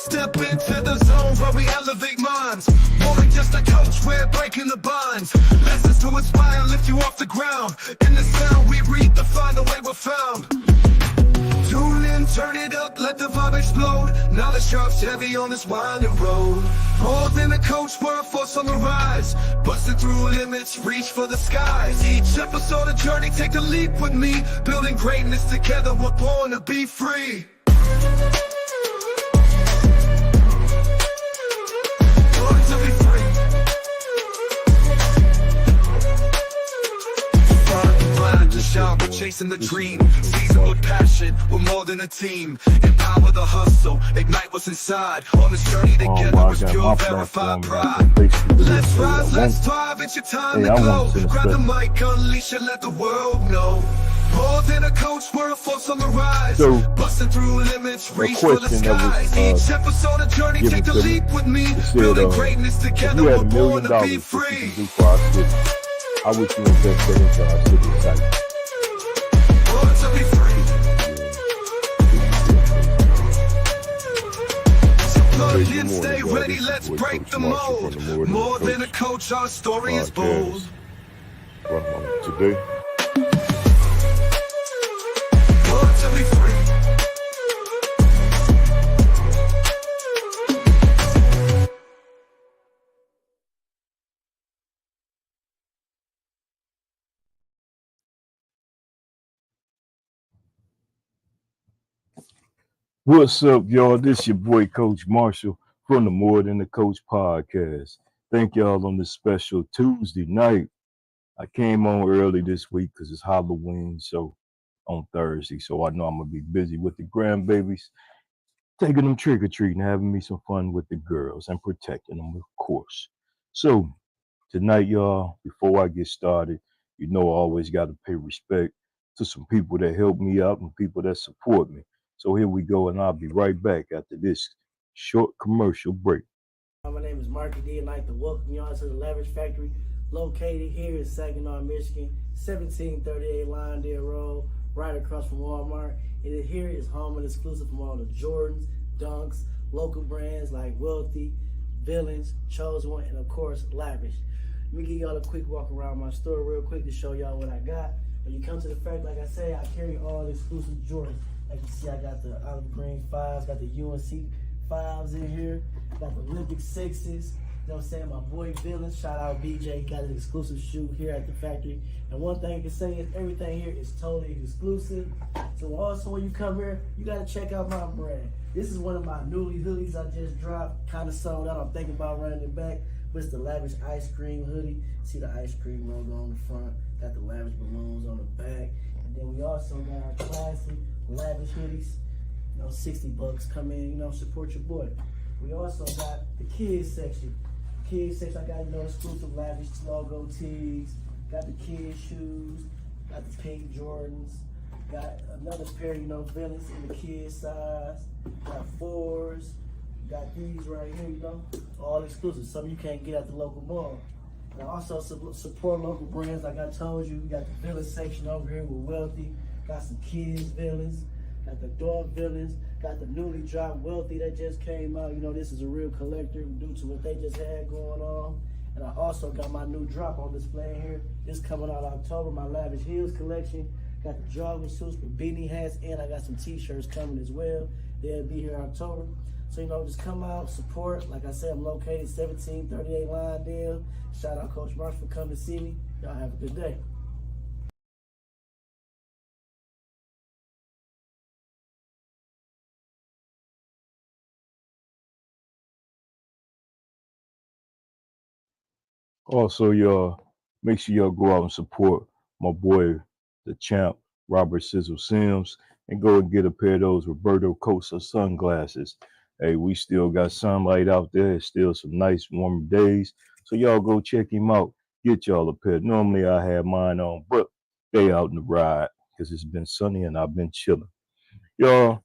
Step into the zone where we elevate minds. More than just a coach, we're breaking the bonds. Lessons to inspire and lift you off the ground. In the sound we redefine the way we're found. Tune in, turn it up, let the vibe explode. Knowledge drops heavy on this winding road. More than a coach, we're a force on the rise. Busting through limits, reach for the skies. Each episode a journey, take a leap with me. Building greatness together, we're born to be free. Born to be free. Blind to shout, we're chasing the dream. Seasoned with passion, we're more than a team. Empower the hustle, ignite what's inside. On this journey together, with pure verified pride. Let's rise, let's thrive, it's your time to glow. Grab the mic, unleash and let the world know. More than a coach, we're a force on the rise. Busting through limits, reach for the skies. Each episode a journey, take the leap with me. Building greatness together, we're born to be free. I wish you invested into our city site. Born to be free. So plug in, stay ready, let's break the mold. More than a coach, our story is bold. Today. Born to be free. What's up, y'all? This your boy, Coach Marshall from the More Than the Coach podcast. Thank y'all on this special Tuesday night. I came on early this week because it's Halloween, so on Thursday. So I know I'm going to be busy with the grandbabies, taking them trick-or-treating, having me some fun with the girls and protecting them, of course. So tonight, y'all, before I get started, you know I always got to pay respect to some people that help me out and people that support me. So here we go, and I'll be right back after this short commercial break. My name is Marky D, and I'd like to welcome y'all to the Lavish Factory, located here in Saginaw, Michigan, 1738 Lindale Road, right across from Walmart. And here is home and exclusive from all the Jordans, Dunks, local brands like Wealthy, Villains, Chosen One, and of course, Lavish. Let me give y'all a quick walk around my store real quick to show y'all what I got. When you come to the factory, like I say, I carry all the exclusive Jordans. Like you see, I got the olive green 5s, got the UNC 5s in here, got the Olympic 6s, you know what I'm saying? My boy Villains, shout out BJ, got an exclusive shoe here at the factory. And one thing I can say is everything here is totally exclusive. So also when you come here, you gotta check out my brand. This is one of my newly hoodies I just dropped, kind of sold out. I'm thinking about running it back, but it's the Lavish Ice Cream hoodie. See the ice cream logo on the front, got the Lavish balloons on the back. And then we also got our classic Lavish hoodies, you know, $60. Come in, you know, support your boy. We also got the kids section. Kids section, I got, you know, exclusive Lavish logo tees, got the kids shoes, got the pink Jordans, got another pair, you know, Villains in the kids size, got 4s, got these right here, you know, all exclusive. Some you can't get at the local mall. And also support local brands, like I told you. We got the Villains section over here with Wealthy. Got some kids Villains, got the dog Villains, got the newly dropped Wealthy that just came out. You know, this is a real collector due to what they just had going on. And I also got my new drop on display here. This coming out October, my Lavish Heels collection. Got the jogging suits with beanie hats, and I got some t-shirts coming as well. They'll be here October. So, you know, just come out, support. Like I said, I'm located 1738 Lindale. Shout out Coach Marsh for coming to see me. Y'all have a good day. Also, y'all, make sure y'all go out and support my boy, the champ, Robert Sizzle Sims, and go and get a pair of those Roberto Costa sunglasses. Hey, we still got sunlight out there. It's still some nice warm days. So y'all go check him out. Get y'all a pair. Normally I have mine on, but they out in the ride because it's been sunny and I've been chilling. Y'all,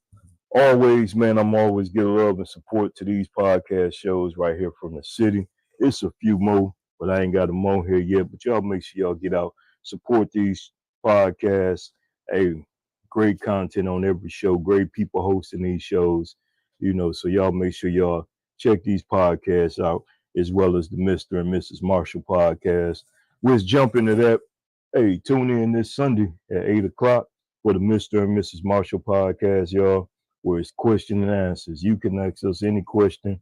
always, man, I'm always giving love and support to these podcast shows right here from the city. It's a few more, but I ain't got them on here yet. But y'all make sure y'all get out, support these podcasts. Hey, great content on every show, great people hosting these shows. So y'all make sure y'all check these podcasts out as well as the Mr. and Mrs. Marshall podcast. Let's jump into that. Hey, tune in this Sunday at 8 o'clock for the Mr. and Mrs. Marshall podcast, y'all, where it's question and answers. You can ask us any question,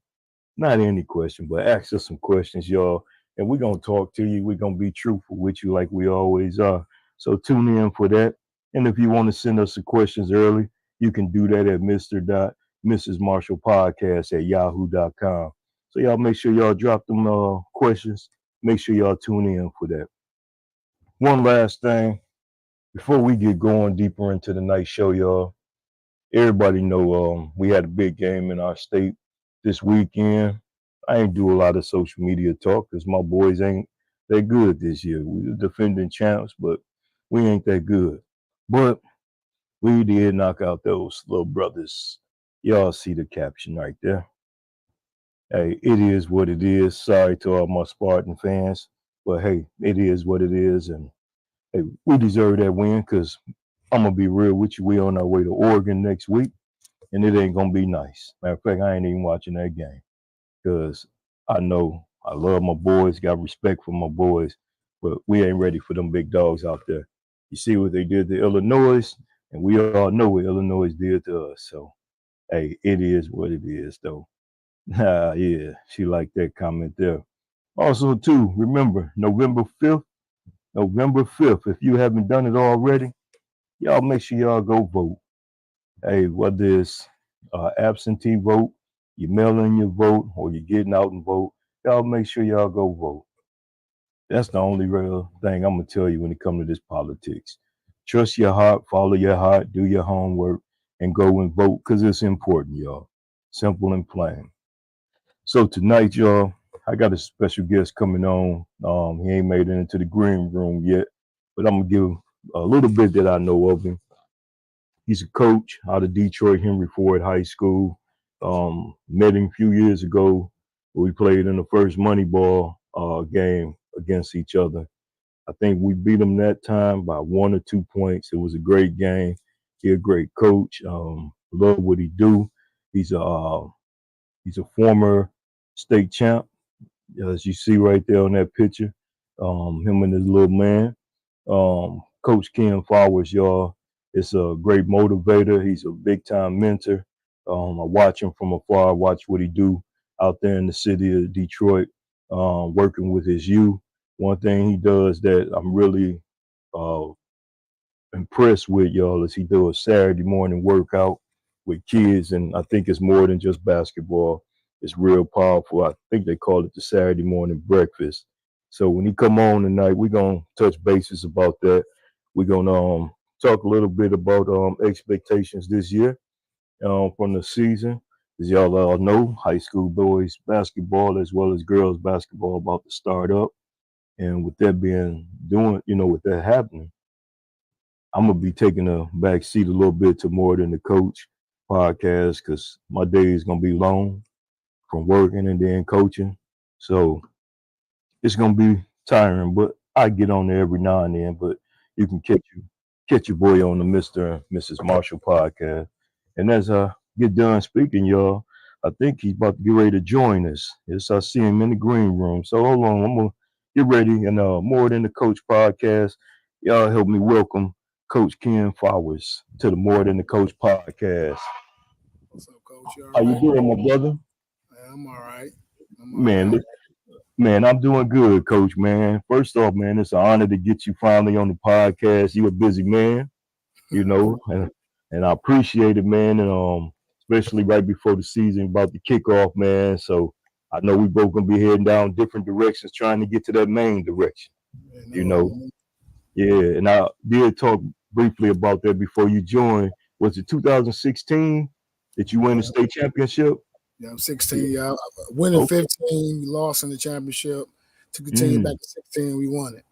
not any question, but ask us some questions, y'all. And we're going to talk to you. We're going to be truthful with you like we always are. So tune in for that. And if you want to send us some questions early, you can do that at Mr. Mrs. Marshall Podcast at yahoo.com. So y'all make sure y'all drop them questions. Make sure y'all tune in for that. One last thing before we get going deeper into the night show, y'all. Everybody know we had a big game in our state this weekend. I ain't do a lot of social media talk because my boys ain't that good this year. We were defending champs, but we ain't that good. But we did knock out those little brothers. Y'all see the caption right there. Hey, it is what it is. Sorry to all my Spartan fans, but hey, it is what it is, and hey, we deserve that win because I'm gonna be real with you. We on our way to Oregon next week, and it ain't gonna be nice. Matter of fact, I ain't even watching that game because I know I love my boys, got respect for my boys, but we ain't ready for them big dogs out there. You see what they did to Illinois, and we all know what Illinois did to us. So, hey, it is what it is, though. Yeah, she liked that comment there. Also, too, remember November 5th, if you haven't done it already, y'all make sure y'all go vote. Hey, whether it's absentee vote, you mail in your vote, or you're getting out and vote, y'all make sure y'all go vote. That's the only real thing I'm gonna tell you when it comes to this politics. Trust your heart, follow your heart, do your homework, and go and vote because it's important, y'all. Simple and plain. So tonight, y'all, I got a special guest coming on. He ain't made it into the green room yet, but I'm gonna give a little bit that I know of him. He's a coach out of Detroit, Henry Ford High School. Met him a few years ago. We played in the first Moneyball game against each other. I think we beat him that time by 1 or 2 points. It was a great game. He's a great coach. Love what he do. He's a former state champ, as you see right there on that picture. Him and his little man. Coach Ken Flowers, y'all, is a great motivator. He's a big time mentor. I watch him from afar, watch what he do out there in the city of Detroit, working with his youth. One thing he does that I'm really uh, impressed with, y'all, is he do a Saturday morning workout with kids, and I think it's more than just basketball. It's real powerful. I think they call it the Saturday morning breakfast. So when he come on tonight, we're gonna touch bases about that. We're gonna talk a little bit about expectations this year from the season. As y'all all know, high school boys basketball as well as girls basketball about to start up. And with that being doing, with that happening, I'm gonna be taking a back seat a little bit to more than the coach podcast because my day is gonna be long from working and then coaching. So it's gonna be tiring, but I get on there every now and then. But you can catch your boy on the Mr. and Mrs. Marshall podcast. And as I get done speaking, y'all, I think he's about to get ready to join us. Yes, I see him in the green room. So hold on, I'm gonna get ready and more than the coach podcast. Y'all help me welcome Coach Ken Flowers to the More Than the Coach podcast. What's up, Coach? You all How you right? doing, my brother? I'm all right. I'm all Man, right. man, I'm doing good, Coach. Man, first off, man, it's an honor to get you finally on the podcast. You're a busy man, and I appreciate it, man. And especially right before the season about to kick off, man. So I know we both gonna be heading down different directions, trying to get to that main direction. Yeah, You no, know, yeah. And I did talk briefly about that before you joined. Was it 2016 that you won the yeah, state championship? yeah, I'm Yeah. 16. Yeah, winning Okay. 15, we lost in the championship. To continue back Mm. to 16, we won it.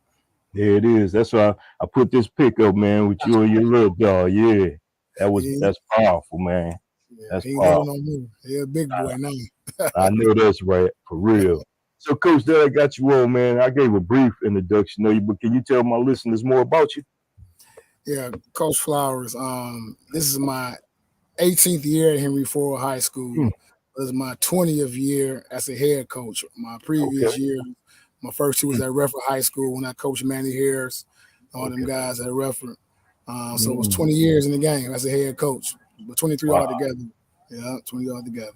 There it is. That's why I put this pic up, man, with you and your little dog. Yeah, He, that's powerful, man. yeah, That's he little powerful. no more. He a big boy now. I know that's right, for real. So, Coach, there I got you on, man. I gave a brief introduction of you, but can you tell my listeners more about you? Yeah, Coach Flowers. This is my 18th year at Henry Ford High Hmm, School. It was my 20th year as a head coach. My okay, previous year, my first two was hmm, at Redford High School when I coached Manny Harris, all them okay. guys at Redford. So it was Mm, 20 years in the game as a head coach, but 23 wow, altogether. Yeah, 20 altogether.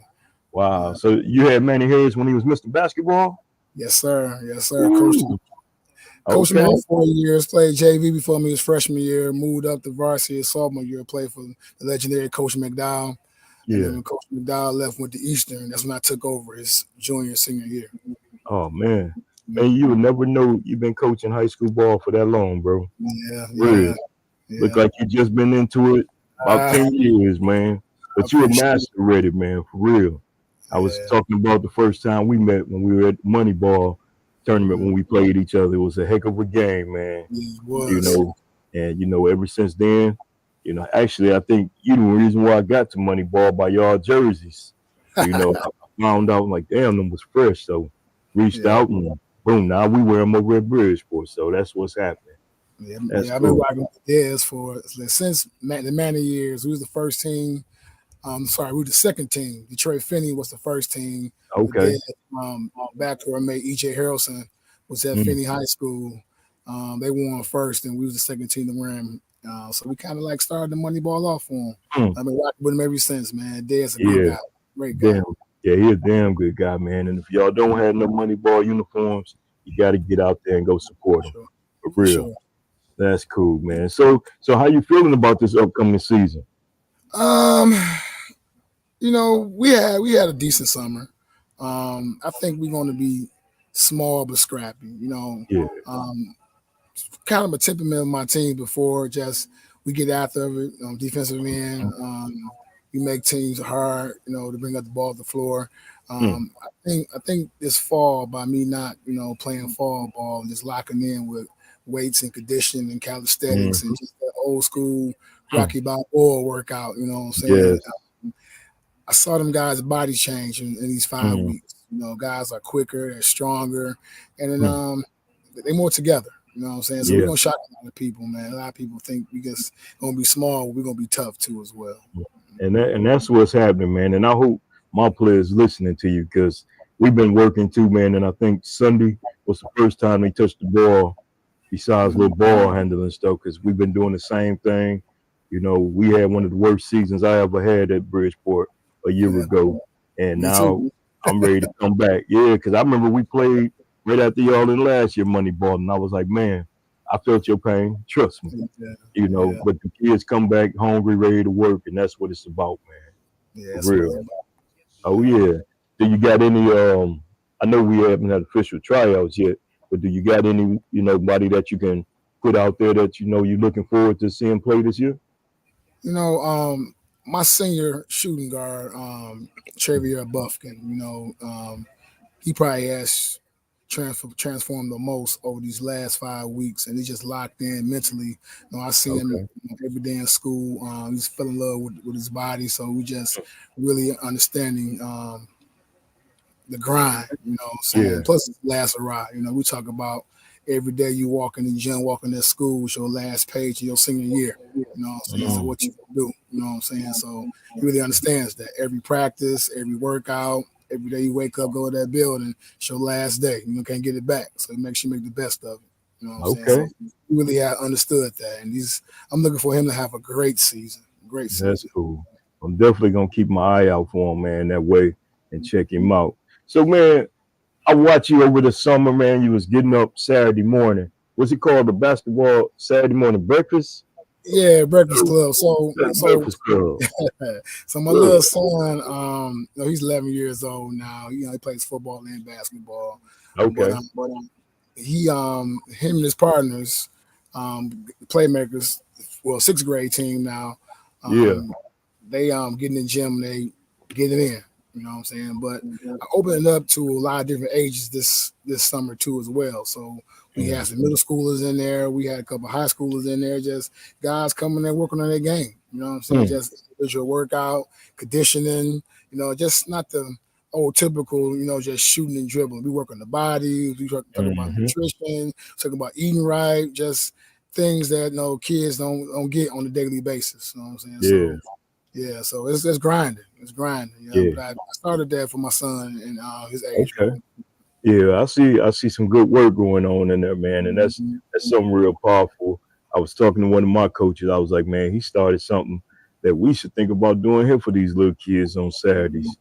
wow. Uh, So you had Manny Harris when he was Mr. Basketball? yes, sir. Yes, sir. Ooh, Coached him okay. all 4 years. Played JV before me his freshman year. Moved up to varsity his sophomore year. Played for the legendary Coach McDowell. And then Yeah. when Coach McDowell left, went to Eastern. That's when I took over his junior senior year. Oh man, man, you would never know you've been coaching high school ball for that long, bro. Yeah, Real. yeah, Look yeah. like you just been into it about I 10 years, man. But you a appreciate it. master already, man, for real. I was Yeah. talking about the first time we met when we were at the Moneyball tournament Mhm. when we played each other. It was a heck of a game, man. Yeah, it You was. know, and ever since then, actually I think you the reason why I got to Moneyball by y'all jerseys. I found out like damn them was fresh. So reached Yeah, out and boom, now we wear them over at Bridgeport. So that's what's happening. yeah, That's yeah. I've been cool. rocking with the Dez for since the Manny years. We was the first team. Sorry, we were the second team. Detroit Finney was the first team. But Okay. then backcourt mate E.J. Harrelson was at Mm, Finney High School. They won first, and we was the second team to win. So we kind of like started the money ball off for him. mm. I've been rocking with him ever since, man. Dez a good Yeah. guy, great guy. Damn. Yeah, he a damn good guy, man. And if y'all don't have no Moneyball uniforms, you got to get out there and go support him Sure, for for real. sure. That's cool, man. So how you feeling about this upcoming season? Um, we had a decent summer. I think we're going to be small but scrappy. Yeah. Um, kind of a temperament of my team before. Just we get after it, defensive end. We make teams hard, to bring up the ball to the floor. Mm, I think this fall by me not, playing fall ball and just locking in with weights and conditioning and mm, calisthenics and just that old school mm. Rocky Balboa workout. You know what I'm saying? Yes. I saw them guys' body change in these five Mm, weeks. Guys are quicker, they're stronger, and then mm. they more together. You know what I'm saying? So we're Yeah. gonna shock a lot of people, man. A lot of people think we just gonna be small, we're gonna be tough too as well. And that's what's happening, man. And I hope my players listening to you because we've been working too, man. And I think Sunday was the first time they touched the ball besides Mhm. little ball handling stuff because we've been doing the same thing. We had one of the worst seasons I ever had at Bridgeport a year Yeah, ago, and me too. now I'm ready to come back. Yeah, because I remember we played right after y'all in last year Moneyball, and I was like, man, I felt your pain. Trust me. Yeah, yeah, But the kids come back hungry, ready to work, and that's what it's about, man. yeah. For That's what it's real. about. Oh yeah. Do you got any I know we haven't had official tryouts yet, but do you got any, body that you can put out there that you're looking forward to seeing play this year? You know, my senior shooting guard, Travier Buffkin. He probably has transformed the most over these last 5 weeks, and he's just locked in mentally. I see him Okay. every day in school. He's fell in love with his body, so we just really understanding the grind. You know what I'm saying? Yeah. Plus, it's last a ride. We talk about every day you walk in the gym, walking to school with your last page of your senior year. You know what I'm saying? So Mm, what you do, you know what I'm saying? So he really understands that every practice, every workout, every day you wake up, go to that building, it's your last day. Can't get it back. So he makes sure you make the best of it. You know what I'm saying? okay. So he really had understood that. And I'm looking for him to have a great season. Great That's season. cool. I'm definitely gonna keep my eye out for him, man, that way and check him out. So man, I watch you over the summer, man. You was getting up Saturday morning. What's it called? The basketball Saturday morning breakfast? Yeah, Breakfast Oh, Club. So that so Breakfast Club. so my Good. little son, he's 11 years old now. He plays football and basketball, but Okay. him and his partners, playmakers, well, sixth grade team now. Yeah. They get in the gym, they get it in. You know what I'm saying? But I opened it up to a lot of different ages this summer too as well. So we had Mm, some middle schoolers in there. We had a couple high schoolers in there. Just guys coming there working on their game. You know what I'm saying? mm, Just individual workout, conditioning. Just not the old typical. Just shooting and dribbling. We work on the body. We talk about hmm. nutrition. Talk about eating right. Just things that kids don't get on a daily basis. You know what I'm saying? Yeah. So Yeah, so it's grinding. It's grinding, you know. Yeah. But I started that for my son and his age Okay. group. Yeah, I see some good work going on in there, man, and Mhm. that's something real powerful. I was talking to one of my coaches. I was like, man, he started something that we should think about doing here for these little kids on Saturdays.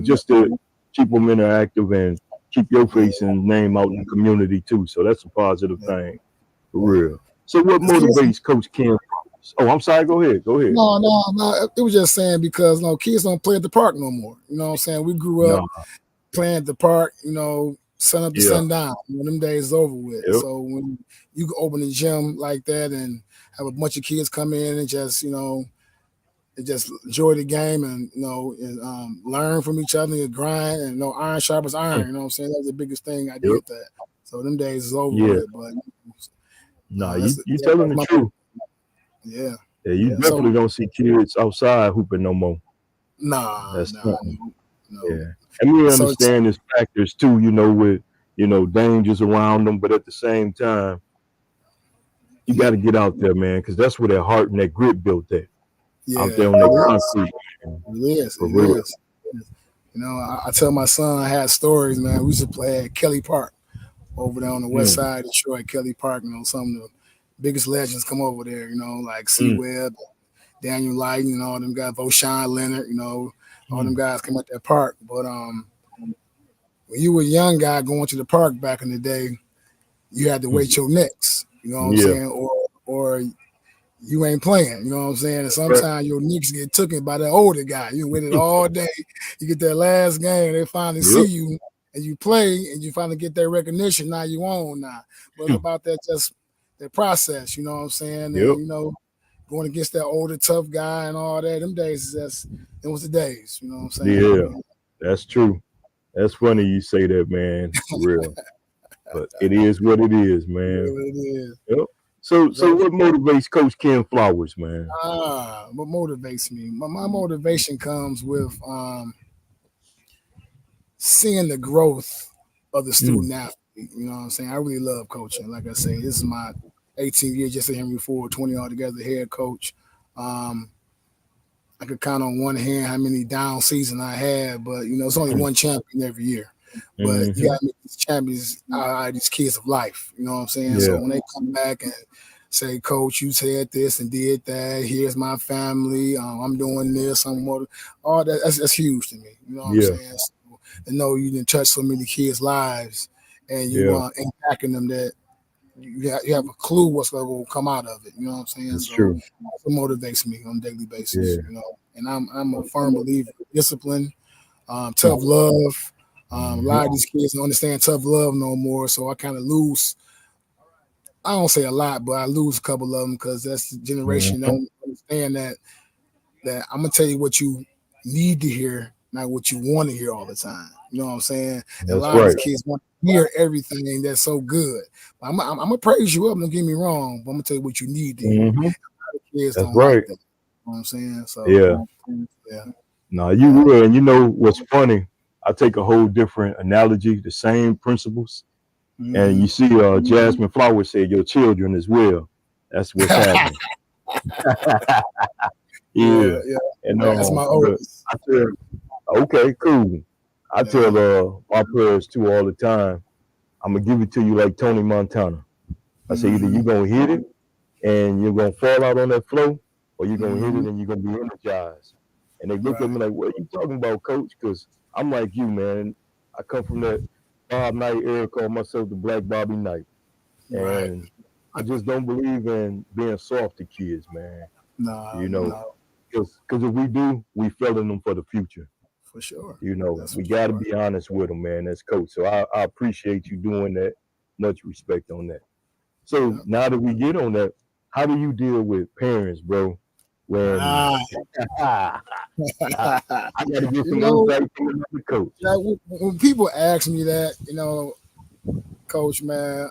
Just to keep them interactive and keep your Yeah, face and name out in the community too. So that's a positive yeah, thing for yeah. real. So what It's kids. motivates Coach Ken? Oh, I'm sorry. Go ahead. Go ahead. No, no, no. It was just saying because kids don't play at the park no more. You know what I'm saying? We grew up No. playing at the park. Sun up to Yeah. sundown. Them days is over with. Yep. So when you can open a gym like that and have a bunch of kids come in and just and just enjoy the game and learn from each other and grind and iron sharpens Mm. iron. You know what I'm saying? That was the biggest thing I Yep. did that. So them days is over Yeah. with. But Nah, that's you yeah, telling that's the my truth. yeah, Yeah, you yeah. So definitely don't see kids outside hooping no more. nah, That's nah, something. no, no. Yeah. And we So understand there's factors too, with, dangers around them, but at the same time, you got yeah, to get out there, man, because that's where that heart and that grit built at, out yeah, there on that it is. concrete, man, It is. for It real. is. I tell my son I had stories, man. We used to play at Kelly Park over there on the west Mm, side of Detroit, Kelly Park. Some of the biggest legends come over there, like C mm, Webb, Daniel Light, all them guys, Voshawn Leonard, all them mm, guys come at that park. But when you were a young guy going to the park back in the day, you had to mm. wait your next, you know what I'm Yeah, saying? Or you ain't playing, you know what I'm saying? And that's right. sometimes your Knicks get taken by that older guy. You waited all day, you get that last game, they finally see Yep. you and you play and you finally get that recognition. Now you own now. But it's about that just that process, you know what I'm saying? Yep. And going against that older tough guy and all that, them days is just it was the days, you know what I'm Yeah, saying? that's true. That's funny you say that, man, for real. But it is what it is, man. Yeah, it is. Yep. So So what motivates Coach Ken Flowers, man? what motivates me? My motivation comes with seeing the growth of the Mm, student athlete. You know what I'm saying? I really love coaching. Like I say, this is my 18 years just at Henry Ford, 20 altogether head coach. Um, I could count on one hand how many down season I had, but it's only mm, one champion every year. But you mm-hmm. got to make these champions out of these kids of life. You know what I'm saying? So Yeah, when they come back and say, "Coach, you said this and did that. Here's my family. I'm doing this. I'm more." All that's huge to me. You know what I'm yeah, saying? So, to know you didn't touch so many kids' lives and you yeah. impacting them that you have a clue what's going to come out of it. You know what I'm saying? That's So true. that's what motivates me on a daily basis. Yeah. And I'm a firm believer in discipline, tough love. A Mm-hmm. lot of these kids don't understand tough love no more, so I kind of lose. I don't say a lot, but I lose a couple of them because that's the generation Mm-hmm. don't understand that I'm gonna tell you what you need to hear, not what you want to hear all the time. You know what I'm saying? And a That's lot of these right. kids want to hear everything that's so good. I'm gonna praise you up. Don't get me wrong, but I'm gonna tell you what you need to hear. Mm-hmm. Kids That's don't like right. that. You know what I'm saying? So Yeah. yeah, No, you yeah. will. And you know what's funny? I take a whole different analogy, the same principles. And Mm-hmm. you see, Jasmine Flowers said, your children as well. That's what's happening. Yeah, Yeah. yeah. And That's my but oldest. I tell, okay, cool. I tell Yeah. my players too all the time, I'm gonna give it to you like Tony Montana. I say either Mm-hmm. you're gonna hit it and you're gonna fall out on that flow, or you're gonna hit Mm-hmm. it and you're gonna be energized. And they look at Right. me like, "What are you talking about, coach?" Because I'm like you, man. I come from that Bob Knight era, call myself the Black Bobby Knight, Right. and I just don't believe in being soft to kids, man. No, You know, no, because if we do, we failing them for the future. for sure. You know, That's for we got to sure. be honest with them, man. As coach, so I appreciate you doing that. Much respect on that. So Yeah. now that we get on that, how do you deal with parents, bro? When Ah. I, I got to get you some know, insight from another coach. like, when people ask me that, coach, man,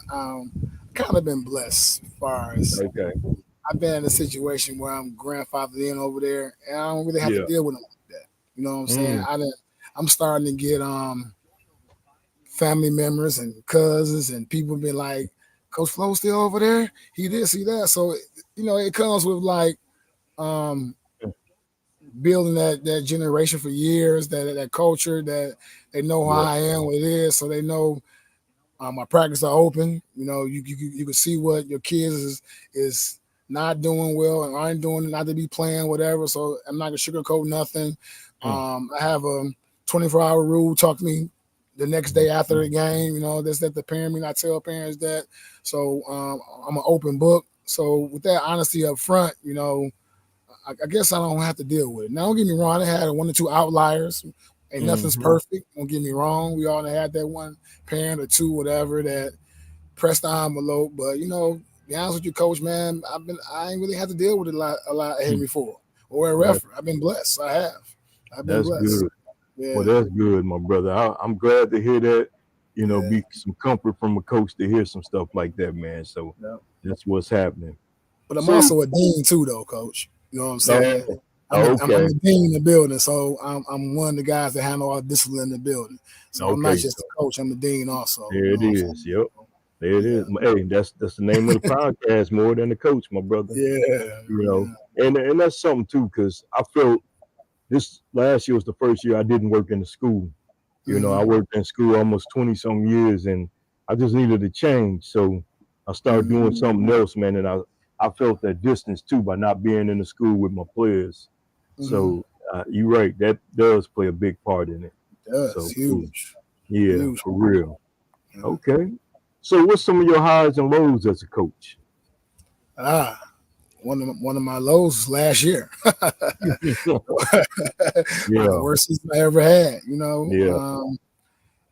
kind of been blessed as far as Okay. I've been in a situation where I'm grandfathered in over there, and I don't really have to Yeah. deal with them like that. You know what I'm saying? Mm, I'm starting to get family members and cousins and people be like, Coach Flo still over there? He this, he that. So it comes with like um building that generation for years, that culture, that they know how Yep. I am, what it is, so they know my practice are open. You can see what your kids is not doing well and aren't doing, not to be playing whatever. So I'm not gonna sugarcoat nothing. Mm. I have a 24-hour rule. Talk to me the next day after the game. That's that the parent. I tell parents that. So I'm an open book. So with that honesty up front, I guess I don't have to deal with it. Now, don't get me wrong. I had one or two outliers. Ain't nothing's Mm-hmm. perfect. Don't get me wrong. We all had that one parent or two, whatever, that pressed the envelope. But be honest with you, coach, man, I ain't really had to deal with it a lot ahead before or a That, referee. I've been blessed. I have. I've been that's blessed. good. Well, Yeah. that's good, my brother. I'm glad to hear that. Yeah. Be some comfort from a coach to hear some stuff like that, man. So Yeah. that's what's happening. But I'm So, also a dean too, though, coach. You know what I'm saying? oh, I'm okay, the dean in the building, so I'm one of the guys that handle all discipline in the building. So I'm not okay. just a So coach; I'm the dean also. there You it know what I'm is. saying? Yep, there it is. Yeah, Hey, that's the name of the podcast. More than the coach, my brother. yeah, yeah. And that's something too, because I felt this last year was the first year I didn't work in the school. I Mm-hmm, worked in school almost 20 some years, and I just needed a change. So I started mm-hmm, doing something else, man. And I felt that distance too by not being in the school with my players. mm-hmm. So you're right, that does play a big part in it. That's So cool. huge, Yeah, huge. for real. Yeah. Okay. So what's some of your highs and lows as a coach? Ah, one of my lows was last year. The Yeah, worst season I ever had. yeah,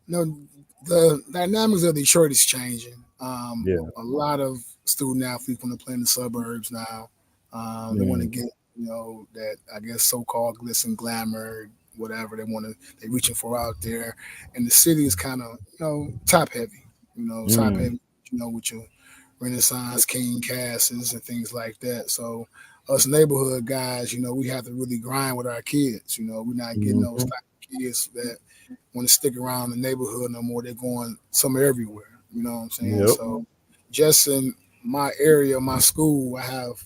The dynamics of Detroit is changing. yeah. A lot of student athletes want to play in the suburbs now. They want to Mm, get, that I guess so-called glitz and glamour, whatever they're reaching for out there. And the city is kind of, top heavy, top mm, heavy, with your Renaissance King castles and things like that. So us neighborhood guys, we have to really grind with our kids. We're not getting those mhm. type of kids that want to stick around the neighborhood no more. They're going somewhere everywhere. You know what I'm saying? Yep. So just in my area, my school, I have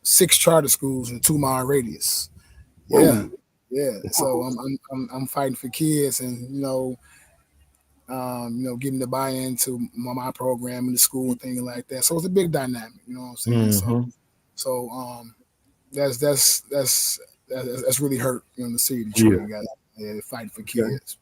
6 charter schools in a 2-mile radius. Yeah. Whoa. Yeah. So I'm fighting for kids and getting the buy-in to my program in the school and things like that. So it's a big dynamic, you know what I'm saying? So Mm-hmm. so that's that's that's that's really hurt, in the city of Detroit. Yeah. You got fighting for Okay. kids.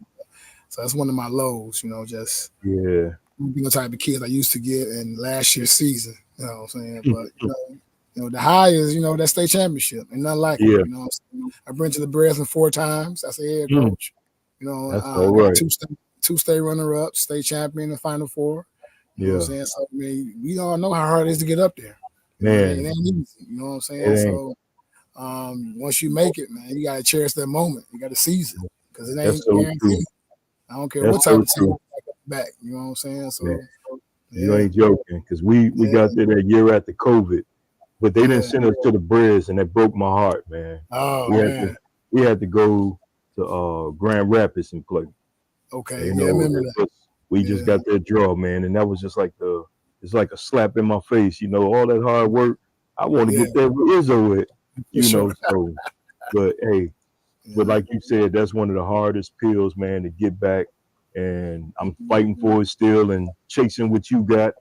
So that's one of my lows, just Yeah. the type of kids I used to get in last year's season. You know what I'm saying? But the high is that state championship and nothing like it. Yeah. You know what I'm saying? I've been to the Breslin 4 times. That's a head Mm, coach. that's I all got right. two state runner-ups, state champion, and Final Four. You know what I'm Yeah. saying? So we all know how hard it is to get up there. It Man, ain't easy. You know what I'm saying? it ain't. So once you make it, man, you gotta cherish that moment. You gotta seize it because it That's ain't so true. guaranteed. I don't care That's what type so of team true. you back. You know what I'm saying? Man, So you yeah, ain't joking. Because we yeah, got there that year after COVID, but they didn't yeah. send us to the Breds, and that broke my heart, man. Oh We had to man. we had to go to Grand Rapids and play. Okay. You Yeah, I know, remember it that. was, we just Yeah, got that draw, man, and that was just like it's like a slap in my face. All that hard work. I want to yeah, get there with Izzo at. for sure. So, but hey, but Yeah, like you said, that's one of the hardest pills, man, to get back. And I'm fighting for it still and chasing what you got.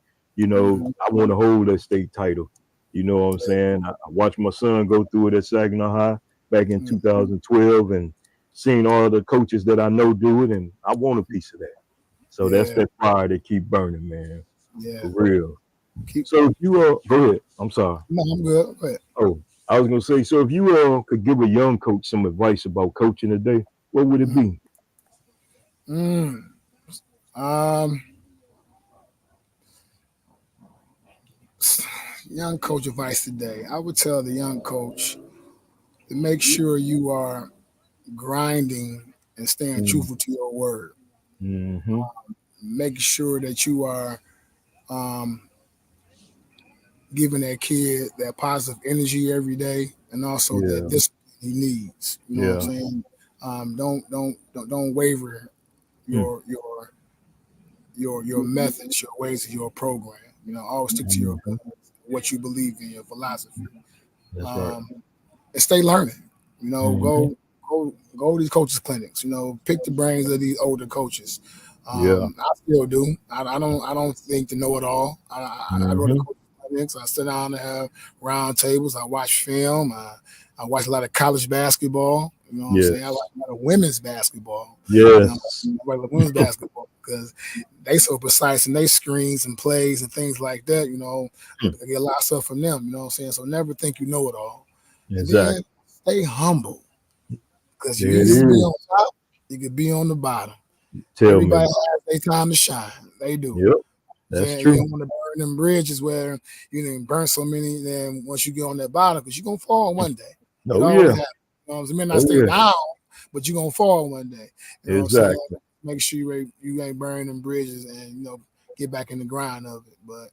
mhm, I want to hold that state title. You know what I'm yeah, saying? I watched my son go through it at Saginaw High back in mm, 2012 and seen all the coaches that I know do it, and I want a piece of that. So that's yeah, that fire that keep burning, man, yeah. for real. Keep. So if you go ahead. I'm sorry. No, I'm good. Go ahead. Oh, I was gonna say, so if you could give a young coach some advice about coaching today, what would it Mhm. be? Mm. Um, young coach advice today. I would tell the young coach to make sure you are grinding and staying Mm, truthful to your word. mm-hmm. Making sure that you are um, giving that kid that positive energy every day, and also that Yeah, discipline he needs. You know what I'm yeah. saying? Don't waver Mm, your methods, your ways of your program. Always stick to your hmm. what you believe in, your philosophy, That's right. um, and stay learning. You know, Hmm. go to these coaches clinics. You know, pick the brains of these older coaches. Yeah. I still do. I don't think to know it all. I go to Hmm. coaches clinics. I sit down and have round tables. I watch film. I watch a lot of college basketball. You know what I'm saying? I Yes. watch a lot of women's basketball. You know, Yes. I like women's basketball because they so precise in their screens and plays and things like that. You know, Hmm. I get a lot of stuff from them. You know what I'm saying? So never think you know it all, and then Exactly. stay humble because you There it easy to be on is. top, you could be on the bottom. Tell me Everybody about has their time to shine. They do. it. Yep. That's Saying you true. don't want to burn them bridges where you didn't burn so many. Then once you get on that bottom, because you're gonna fall one day. It Oh always yeah. happens. You know, it may not Oh stay yeah. down, but you're gonna fall one day. You know what I'm saying? Exactly. Make sure you ain't burning them bridges and get back in the grind of it. But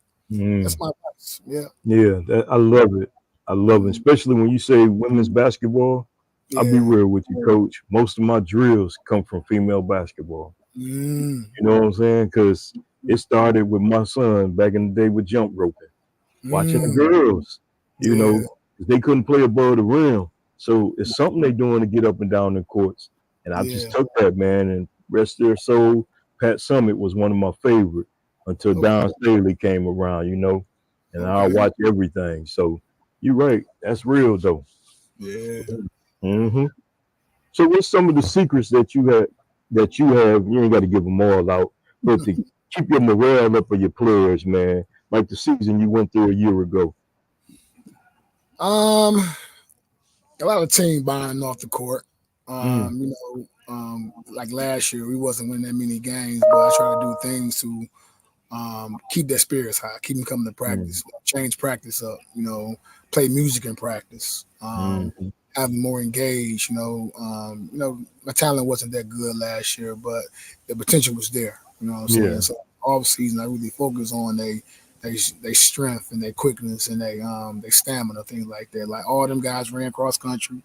that's Mm. my advice. Yeah. Yeah. I love it. I love it, Mhm. especially when you say women's basketball. I'll be Yeah. real with you, coach. Most of my drills come from female basketball. Mm. You know what I'm saying? Because it started with my son back in the day with jump roping, watching the Mm. girls, you Yeah. know, they couldn't play above the rim. So it's something they doing to get up and down the courts. And I Yeah. just took that, man, and rest their soul. Pat Summit was one of my favorite until Okay. Don Staley came around, and I Okay. watch everything. So you're right. That's real, though. Yeah. Hmm. So what's some of the secrets that you have? You ain't got to give them all out, but to keep your morale up for your players, man. Like the season you went through a year ago. Um, a lot of team buying off the court. Mm, Like last year, we wasn't winning that many games, but I try to do things to keep their spirits high, keep them coming to mm, practice, change practice up, play music in practice, mm, have them more engaged. My talent wasn't that good last year, but the potential was there. You know what I'm saying? yeah. So off season, I really focus on they strength and their quickness and they stamina, things like that. Like all them guys ran cross country,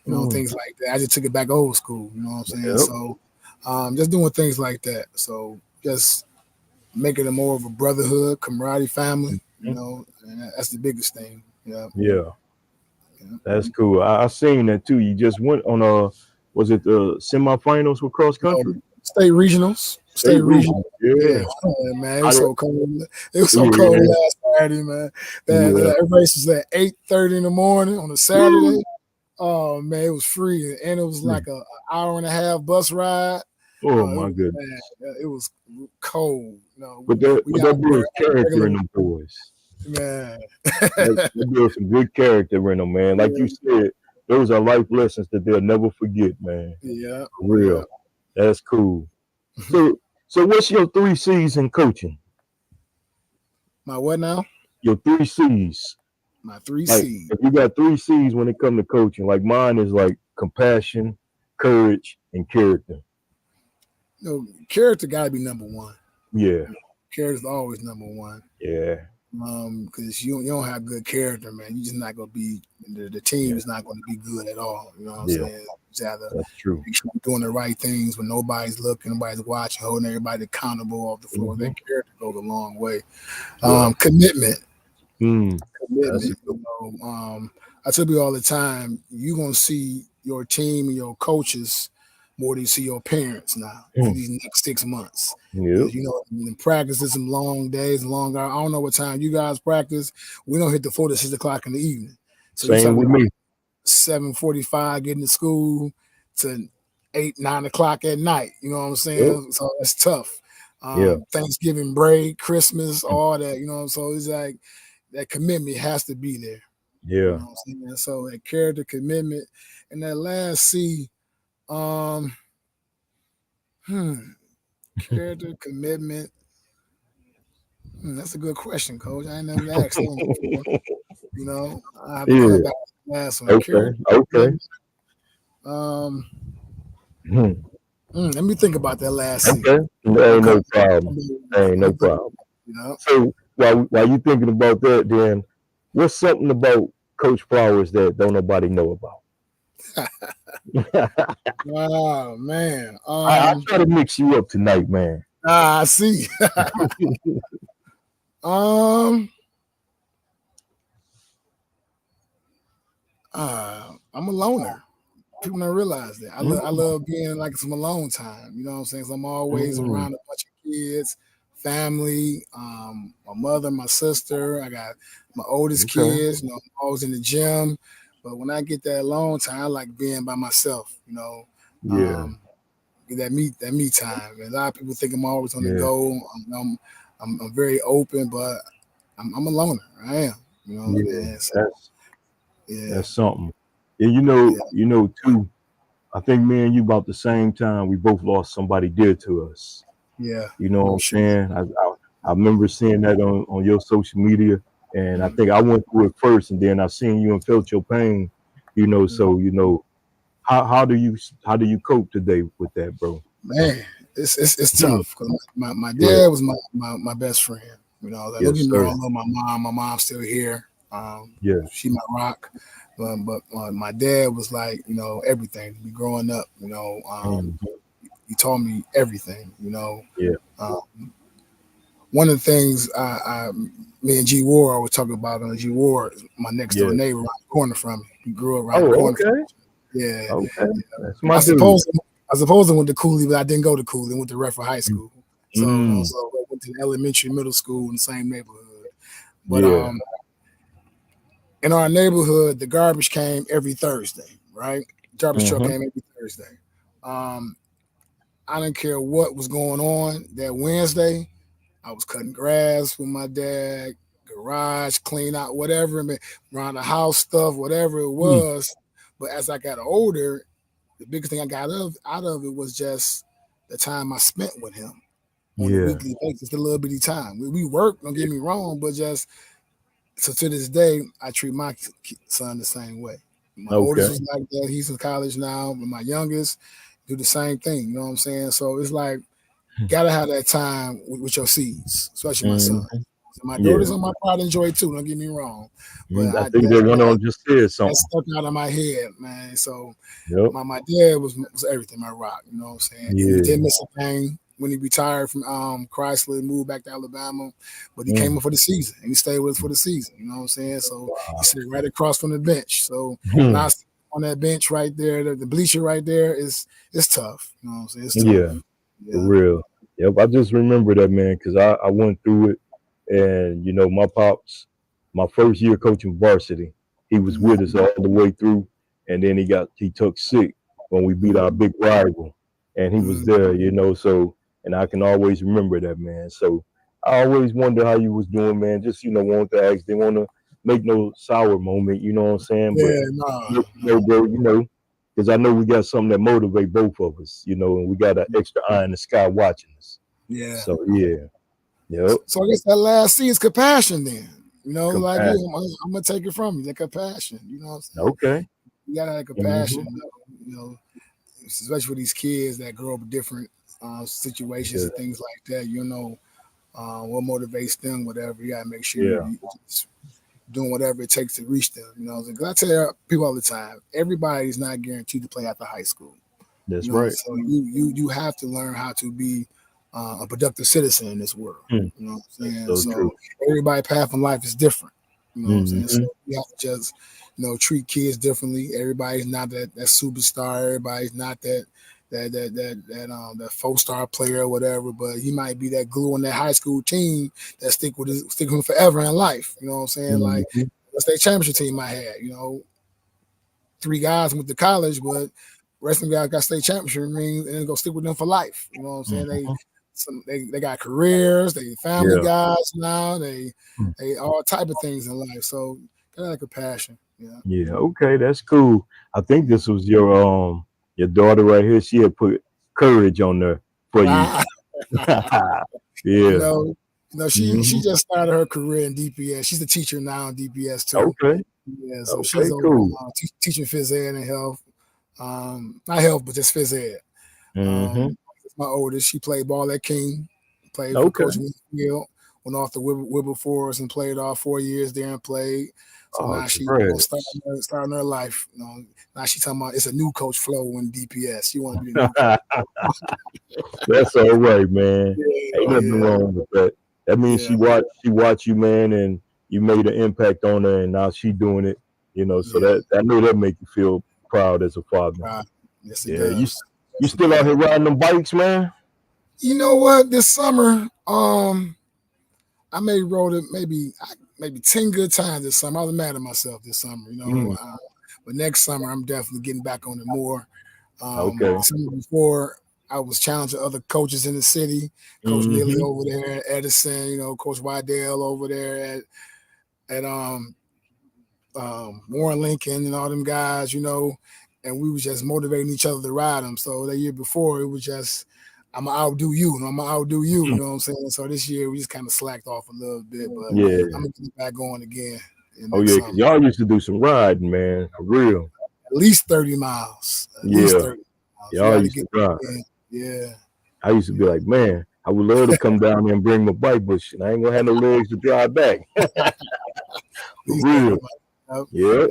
Mm, things like that. I just took it back old school. You know what I'm saying? yep. So just doing things like that. So just making it more of a brotherhood, camaraderie, family. Mhm. And that's the biggest thing. Yeah. Yeah, Yeah. that's cool. I seen that too. You just went on was it the semifinals with cross country? State regionals. State State regional. region. Yeah, Yeah. man. It I, was so cold. It was so cold yeah. last Saturday, man. Yeah. That race was at 8:30 in the morning on a Woo. Saturday. Oh man, it was free, and it was Mm. like a hour and a half bus ride. Oh It my was man, goodness. it was cold. But that We but got that there builds character regular in them boys. man. That builds some good character in them, man. Like you said, those are life lessons that they'll never forget, man. Yeah, For yeah. real. That's cool. So so what's your three C's in coaching? My what now? Your three C's. My three Like C. if you got three C's when it comes to coaching, like mine is like compassion, courage, and character. Character got to be number one. Yeah, Character is always number one. yeah, Because you don't have good character, man. You just not gonna be the team yeah, is not gonna be good at all. You know what I'm yeah. saying? You just have to That's true. make sure you're doing the right things when nobody's looking, nobody's watching, holding everybody accountable off the floor. Hmm. That character goes a long way. Yeah. Commitment, Mm. That's a commitment. good I tell people all the time, you're gonna see your team and your coaches more than you see your parents now in one. these next 6 months. Yep. Because in practice is some long days, long hours. I don't know what time you guys practice. We don't hit the 4 to 6 o'clock in the evening. So you Same talking with about me. 7:45 getting to school to 8, 9 o'clock at night. You know what I'm Yep. saying? So that's tough. Yeah. Thanksgiving break, Christmas, all that, so it's like that commitment has to be there. You Yeah. know what I'm saying? So that character commitment and that last C, um, character commitment. That's a good question, Coach. I ain't never asked them before. I have to Yeah. come back to the last one. Okay. Character Okay. commitment. Um, Hmm. Let me think about that last C. Okay. There ain't Okay. no problem. There ain't Let me no think. problem. You know. So while you thinking about that, then what's something about Coach Flowers that don't nobody know about? Oh man. I try to mix you up tonight, man. I see. um. I'm a loner. people don't realize that. I Mm, love being like some alone time. You know what I'm saying? So I'm always mm, around a bunch of kids, family, my mother, my sister. I got my oldest okay. kids. You know, I'm always in the gym. But when I get that alone time, I like being by myself. You know, Yeah. um, get that me time. And a lot of people think I'm always on the Yeah. go. I'm very open, but I'm a loner. I am. You know what I'm Yeah. saying? So yeah, That's something. And yeah, too, I think me and you about the same time, we both lost somebody dear to us. yeah, You know what for I'm sure. saying? I remember seeing that on your social media, and I think I went through it first, and then I seen you and felt your pain. So how do you cope today with that, bro? Man, it's Hmm. tough. 'Cause my Yeah. dad was my best friend. You know, like, don't Yes, get me wrong, sir. I love my mom. My mom's still here. Yeah. She my rock. But my dad was like, everything. Me growing up, Hmm. he taught me everything. Yeah. Um, One of the things me and G Ward was talking about, G Ward, my next door Yeah. neighbor around the corner from me. He grew up around the Oh, corner from okay. me. Yeah. Okay. That's I my dude. suppose I suppose I went to Cooley, but I didn't go to Cooley. I went to Redford High School. So, Mm. I went to elementary, middle school in the same neighborhood. But Yeah. in our neighborhood, the garbage came every Thursday, right? Garbage truck Hmm. came every Thursday. Um, I didn't care what was going on that Wednesday. I was cutting grass with my dad, garage, clean out, whatever, I mean, around the house stuff, whatever it Mm. was. But as I got older, the biggest thing I got out of it was just the time I spent with him on a Yeah. weekly basis, the little bitty time. We work, don't get me wrong, but just so to this day, I treat my son the same way. My oldest Okay. was like that. He's in college now, but my youngest do the same thing. You know what I'm saying? So it's like gotta have that time with your seeds, especially my son. Hmm. So my Yeah. daughters on my part enjoy it too. Don't get me wrong, but I think they went on just said that something. stuck out of my head, man. So Yep. my dad was everything, my rock. You know what I'm saying? He Yeah. didn't miss a thing when he retired from Chrysler and moved back to Alabama, but he came Mm. up for the season and he stayed with us for the season. You know what I'm saying? So he sat right across from the bench. So when I Hmm. sit on that bench right there, the bleacher right there is it's tough. You know what I'm saying? It's tough. Yeah. For Yeah. real. Yep. I just remember that, man, because I went through it, and my pops, my first year coaching varsity, he was Mhm. with us all the way through, and then he took sick when we beat our Mhm. big rival, and he was Mhm. there. So, and I can always remember that, man. So I always wonder how you was doing, man. Just want to ask, didn't want to make no sour moment, you know what I'm saying? But Yeah, no, bro, because I know we got something that motivate both of us, and we got an extra eye in the sky watching us. yeah. So yeah, yep, So I guess that last C is compassion then. Like you, compassion. I'm gonna take it from you, the compassion. You know what I'm saying? Okay. You gotta have Hmm. compassion, especially for these kids that grow up in different situations Yeah, and things like that. What motivates them, whatever. You gotta make sure yeah, you just doing whatever it takes to reach them. Because I tell people all the time, everybody's not guaranteed to play after high school. that's right. So you have to learn how to be a productive citizen in this world. Mm, You know what I'm that's saying? so true. So everybody's path in life is different. You know what I'm saying? So Hmm. you have to just treat kids differently. Everybody's not that superstar. Everybody's not that 4-star player or whatever. But he might be that glue on that high school team that stick with him forever in life. You know what I'm saying? Like Hmm. the state championship team I had. 3 guys went to college, but rest of them guys got state championship rings and go stick with them for life. You know what I'm saying? Hmm. They got careers, they family Yeah. guys now, they Mm. they all type of things in life. So got like a passion. Yeah. Yeah. Okay, that's cool. I think this was your daughter right here. She had put courage on there for you. Ah, you Yeah. know, she Hmm. just started her career in DPS. She's a teacher now in DPS too. Okay. Yeah, so she's Okay. over Cool. teaching phys ed and health. Not health, but just phys ed. Hmm. My oldest, she played ball at King, played for Okay. Coach Winfield, went off to Wilberforce and played all 4 years there and played. So Oh, now she congrats. starting her life. Now she talking about it's a new coach flow in DPS. She want to be the new coach. That's all right, man. Ain't Yeah, nothing yeah, wrong with that. That means yeah, she watched you, man, and you made an impact on her, and now she doing it. So yeah, that I know that make you feel proud as a father. Right. Yes, it Yeah, does. you Yes, it still out here does. riding them bikes, man? You know what? This summer, I may rode it maybe 10 good times this summer. I was mad at myself this summer, Mm, but next summer I'm definitely getting back on it more. okay. The summer before I was challenging other coaches in the city, Coach Neely Mm-hmm. over there at Edison, Coach Wydell over there at Warren Lincoln and all them guys, and we was just motivating each other to ride them. So the year before it was just I'm gonna outdo you, and I'm gonna outdo you. You know what I'm saying? So this year we just kind of slacked off a little bit, but I'm Yeah. gonna get back going again Oh next yeah, because summer. y'all used to do some riding, man, for real. At least 30 miles. At least Yeah, 30 miles. We y'all got to used to get ride. in. Yeah. I used to be like, man, I would love to come down there and bring my bike, but shit, I ain't gonna have no legs to drive back. At For least 30 real. miles. Yeah.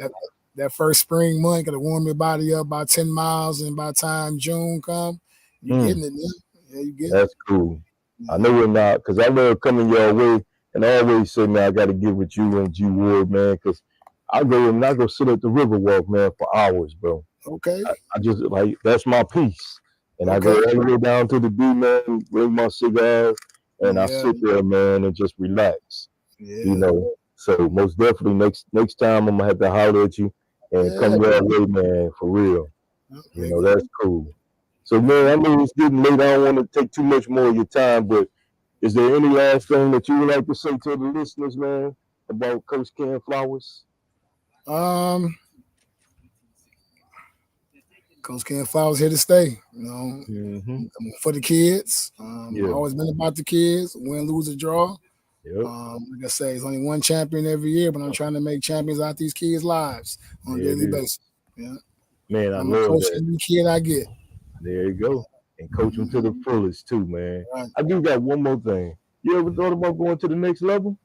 That first spring month got to warm your body up by 10 miles, and by the time June come, you Mm, getting it, man. Yeah, you getting it. that's cool. I Yeah. know we're not, because I love coming your way, and I always say, man, I got to get with you and G Ward, man, because I go sit at the river walk, man, for hours, bro. Okay. I just like that's my peace. And I go Okay. all the way down to the B man, bring my cigar, and I Yeah. sit there, man, and just relax. You Yeah. know. So most definitely next time I'm gonna have to holler at you and Yeah. come your way, man, for real. There you go. That's cool. So man, I know it's getting late. I don't want to take too much more of your time, but is there any last thing that you would like to say to the listeners, man, about Coach Ken Flowers? Um, Coach Ken Flowers here to stay. Mm-hmm. For the kids. Yeah. Always been about the kids. Win, lose, or draw. Yep. Like I say, it's only one champion every year, but I'm trying to make champions out these kids' lives on a There it daily is. basis. Yeah, Man, I I'm a love coach that. every kid I get. There you go. And coach them to the fullest too, man. Right. I do got one more thing. You ever thought about going to the next level?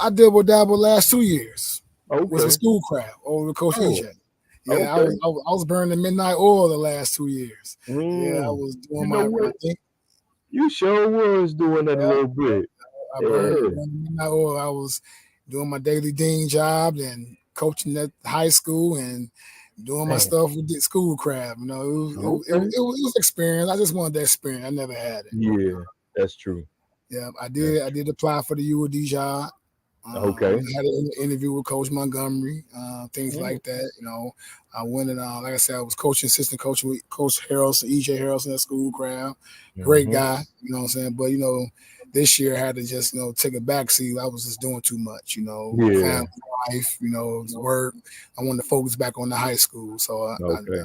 I dabble last 2 years with Okay. schoolcraft over with Coach Oh, EJ. Yeah, I okay. was I was, I was burning midnight oil the last 2 years. Yeah, I Mm. was You doing know my what? thing. You sure was doing that a Yeah, little bit. I burned, Yeah. burned midnight oil. I was doing my daily dean job and coaching at high school and doing my Man. stuff with the schoolcraft. Okay. It was experience. I just wanted that experience. I never had it. Yeah, that's true. Yeah, I That's did. I did apply for the UOD job. okay. Had an interview with Coach Montgomery, things Mm. like that. I went and like I said, I was coaching, assistant coaching with Coach Harrelson, EJ Harrelson at Schoolcraft. Great Mm-hmm. guy, you know what I'm saying. But this year I had to just take a back seat. I was just doing too much, Yeah. family life, work. I wanted to focus back on the high school, so Okay.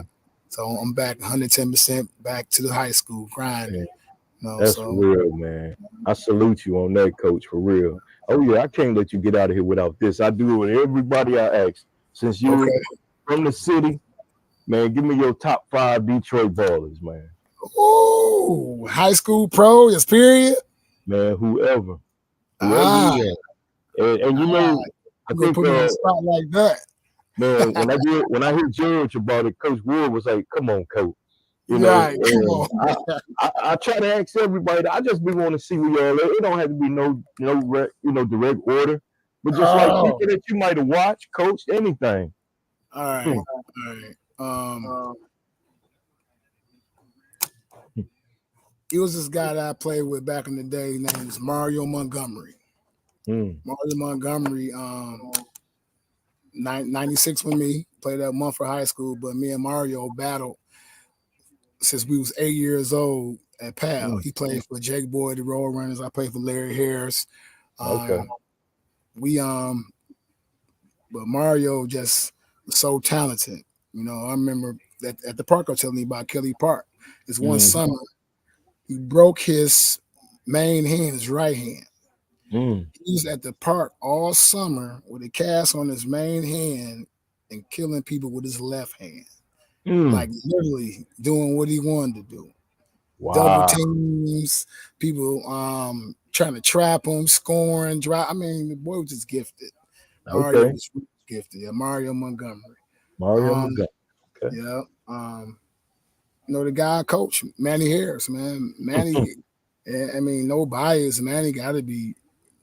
so I'm back 110% back to the high school grinding. Man, that's So real, man. I salute you on that, coach, for real. Oh yeah, I can't let you get out of here without this. I do it with everybody I ask. Since you okay. from the city, man, give me your top 5 Detroit ballers, man. Ooh, high school pro, yes, period. Man, whoever you Ah, want. And I you gonna think put me on the spot like that. man, when I hear George about it, Coach Wood was like, "Come on, coach." Right, come And on. I try to ask everybody. I just be want to see where y'all at. It don't have to be direct order, but just like Oh, people that you might have watched, coached, anything. all right, Hmm. all right. He was this guy that I played with back in the day. His name was Mario Montgomery. Hmm. Mario Montgomery, 96 with me. Played that month for high school, but me and Mario battled since we was 8 years old at PAL. Hmm. He played for Jake Boyd, the Road Runners. I played for Larry Harris. Okay. We But Mario just was so talented. I remember that at the park I was telling you about Kelly Park. This one Hmm. summer, he broke his main hand, his right hand. Hmm. He was at the park all summer with a cast on his main hand and killing people with his left hand. Hmm. Like literally doing what he wanted to do. Double Wow. teams, people trying to trap him, scoring, drive. I mean, the boy was just gifted. Mario Okay. was really gifted. Yeah, Mario Montgomery. Mario Um, McGuire. Okay. yeah. The guy coach, Manny Harris, man. Manny, I mean, no bias. Manny got to be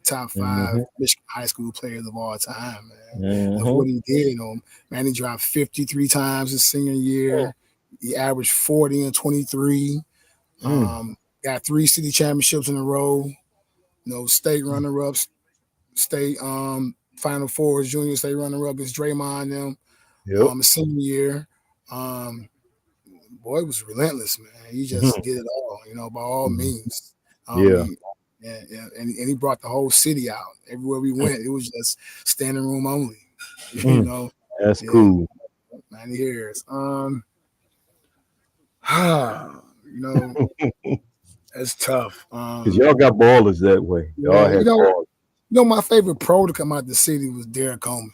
top five Mm-hmm. Michigan high school players of all time, man. Of Mm-hmm. what he did on man, he dropped 53 times his senior year. He averaged 40 and 23. Mm. Got three city championships in a row. State runner ups, state Final Fours, junior state runner up is Draymond and them. Yep. His senior year. Um, Boy was relentless, man. He just Mhm. did it all, by all Mhm. means. Yeah. He and he brought the whole city out. Everywhere we went, it was just standing room only. you Mm. know, That's yeah, cool. 90 years. You know, that's tough. Cause y'all got ballers that way. Y'all Yeah, had ballers. my favorite pro to come out the city was Derek Coleman.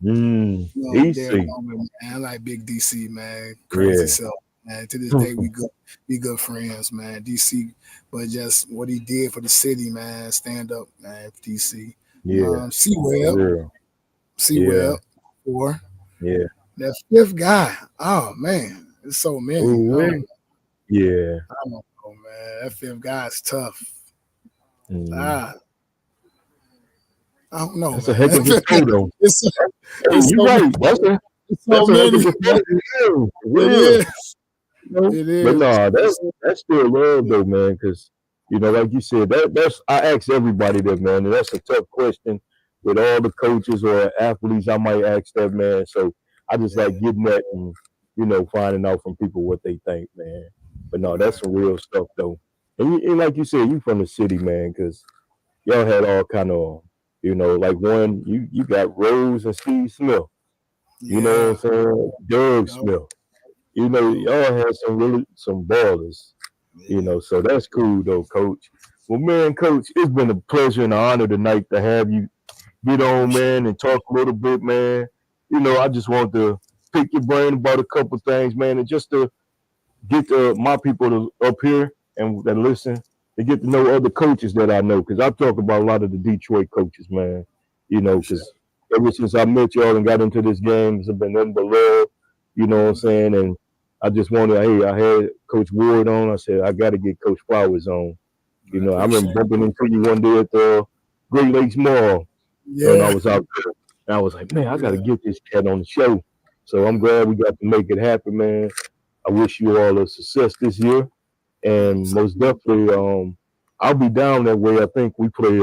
Derek DC. Coleman, man. I like Big DC, man. Crazy Yeah. self. Man, to this day we good friends, man. DC, but just what he did for the city, man. Stand up, man. DC. Yeah. C For Web, real. C Yeah. Web, or Yeah. that fifth guy. Oh man, there's so many. Ooh, yeah. I don't know, man. That fifth guy's tough. Mm. Ah, I don't know, That's a heck man. of a photo. it's Hey, it's you so right. it's so That's a heck many. of a photo. Yeah, for It real. is. It But is. nah, that's still love though, man. Because like you said, that's I ask everybody that, man, and that's a tough question with all the coaches or athletes. I might ask that, man. So I just Yeah, like getting that and finding out from people what they think, man. But no, that's right. some real stuff though. And like you said, you from the city, man, because y'all had all kind of, like one you got Rose and Steve Smith. You know what I'm Yeah. saying? Doug Yup. Smith. Yup. Y'all had some ballers. Yeah. So that's cool though, Coach. Well, man, Coach, it's been a pleasure and an honor tonight to have you get on, Appreciate man, and talk a little bit, man. I just want to pick your brain about a couple things, man, and just to get my people up here and that listen to get to know other coaches that I know, because I talk about a lot of the Detroit coaches, man. appreciate Because ever since I met y'all and got into this game, it's been nothing but love. You know what I'm it. saying? And I just wanted, hey, I had Coach Ward on. I said I got to get Coach Flowers on. I I remember appreciate it. bumping into you one day at the Great Lakes Mall, and I Yeah. was out there. And I was like, man, I got to Yeah. get this cat on the show. So I'm Yeah. glad we got to make it happen, man. I wish you all a success this year, and Thanks. most definitely, I'll be down that way. I think we play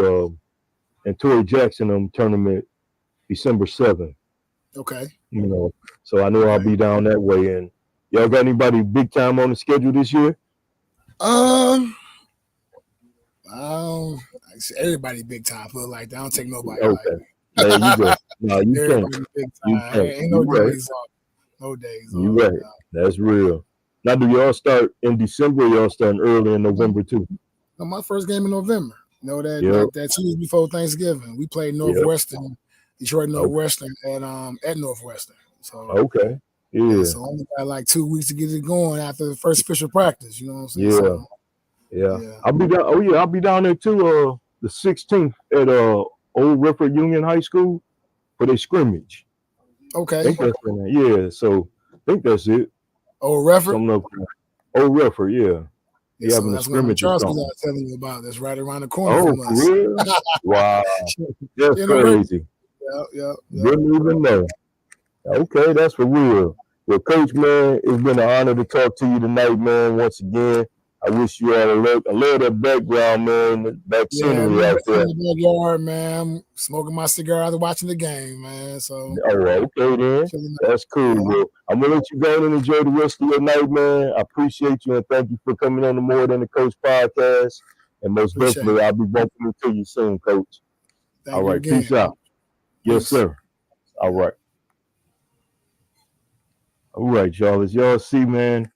in Torrey Jackson tournament December 7th. Okay. You know, so I know I'll Okay. be down that way. And y'all got anybody big time on the schedule this year? Um, um, everybody big time. Put it like that. I don't take nobody Okay, lightly. there you go. No, you can't. Everybody big You time. can't. Ain't no You right. days off. No days You off. right. That's real. Now, do y'all start in December? Or y'all starting early in No. November too? No, my first game in November. That Yep. that Tuesday before Thanksgiving. We played Yep. Northwestern, Detroit Okay. Northwestern at Northwestern. So Okay. yeah, Yeah. so I only got like 2 weeks to get it going after the first official practice. You know what I'm saying? Yeah. So Yeah. yeah. I'll be down. Oh yeah, I'll be down there too. The 16th at Old Rifford Union High School for their scrimmage. I Okay. think that's in there. Yeah. So I think that's it. Oh, Redford. Something up there. Old Rifford. Yeah. Yeah, He so having a that's one of them scrimmage or Charles schools I something. was telling you about. That's right around the corner Oh, from for us. real? Wow. That's You know, Rick? crazy. Yep. Didn't even know. Okay, that's for real. Well, Coach, man, it's been an honor to talk to you tonight, man. Once again, I wish you all a look. I love that background, man. The back Yeah, scenery man, out in there. the backyard, man. I'm smoking my cigar after watching the game, man. So Oh, okay then. chilling out. That's cool. Yeah, Well, I'm gonna let you go and enjoy the rest of your night, man. I appreciate you and thank you for coming on the More Than the Coach podcast. And most appreciate it. definitely, I'll be bumping into you soon, Coach. All Thank you right, again. peace out. Yes, Peace. sir. All right. All right, y'all. As y'all see, man,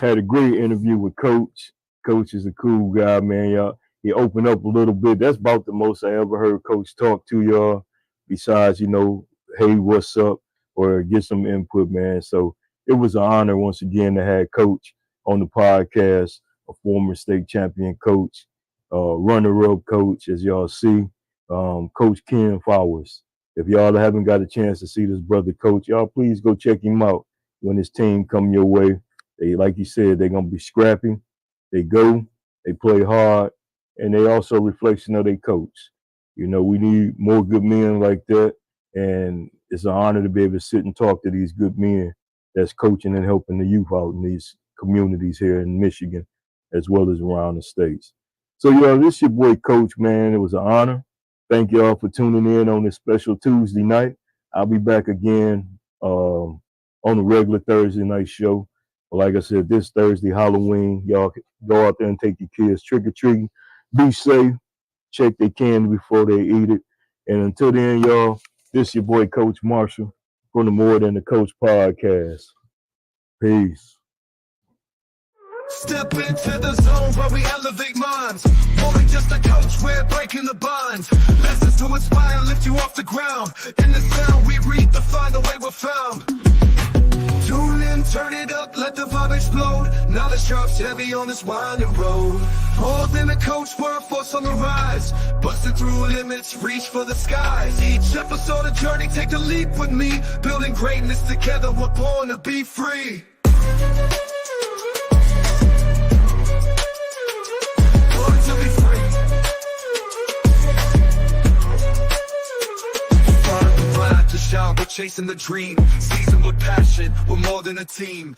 had a great interview with Coach. Coach is a cool guy, man. Y'all, he opened up a little bit. That's about the most I ever heard Coach talk to y'all. Besides, hey, what's up, or get some input, man. So it was an honor once again to have Coach on the podcast, a former state champion coach, runner-up coach, as y'all see, Coach Ken Flowers. If y'all haven't got a chance to see this brother, Coach, y'all please go check him out when his team come your way. They, like you said, they're gonna be scrappy. They go, they play hard, and they also a reflection of their coach. You know, we need more good men like that. And it's an honor to be able to sit and talk to these good men that's coaching and helping the youth out in these communities here in Michigan, as well as around the states. So, y'all, this your boy Coach, man. It was an honor. Thank y'all for tuning in on this special Tuesday night. I'll be back again on the regular Thursday night show. But like I said, this Thursday, Halloween, y'all go out there and take your kids trick-or-treating. Be safe. Check their candy before they eat it. And until then, y'all, this your boy Coach Marshall from the More Than the Coach podcast. Peace. Step into the zone where we elevate minds. More than just a coach, we're breaking the bonds. Lessons to inspire and lift you off the ground. In the sound we redefine the way we're found. Tune in, turn it up, let the vibe explode. Knowledge drops heavy on this winding road. More than a coach, we're a force on the rise. Busting through limits, reach for the skies. Each episode a journey, take the leap with me. Building greatness together, we're born to be free. Born to be free. Find the drive to shine, we're chasing the dream. Seasoned with passion, we're more than a team.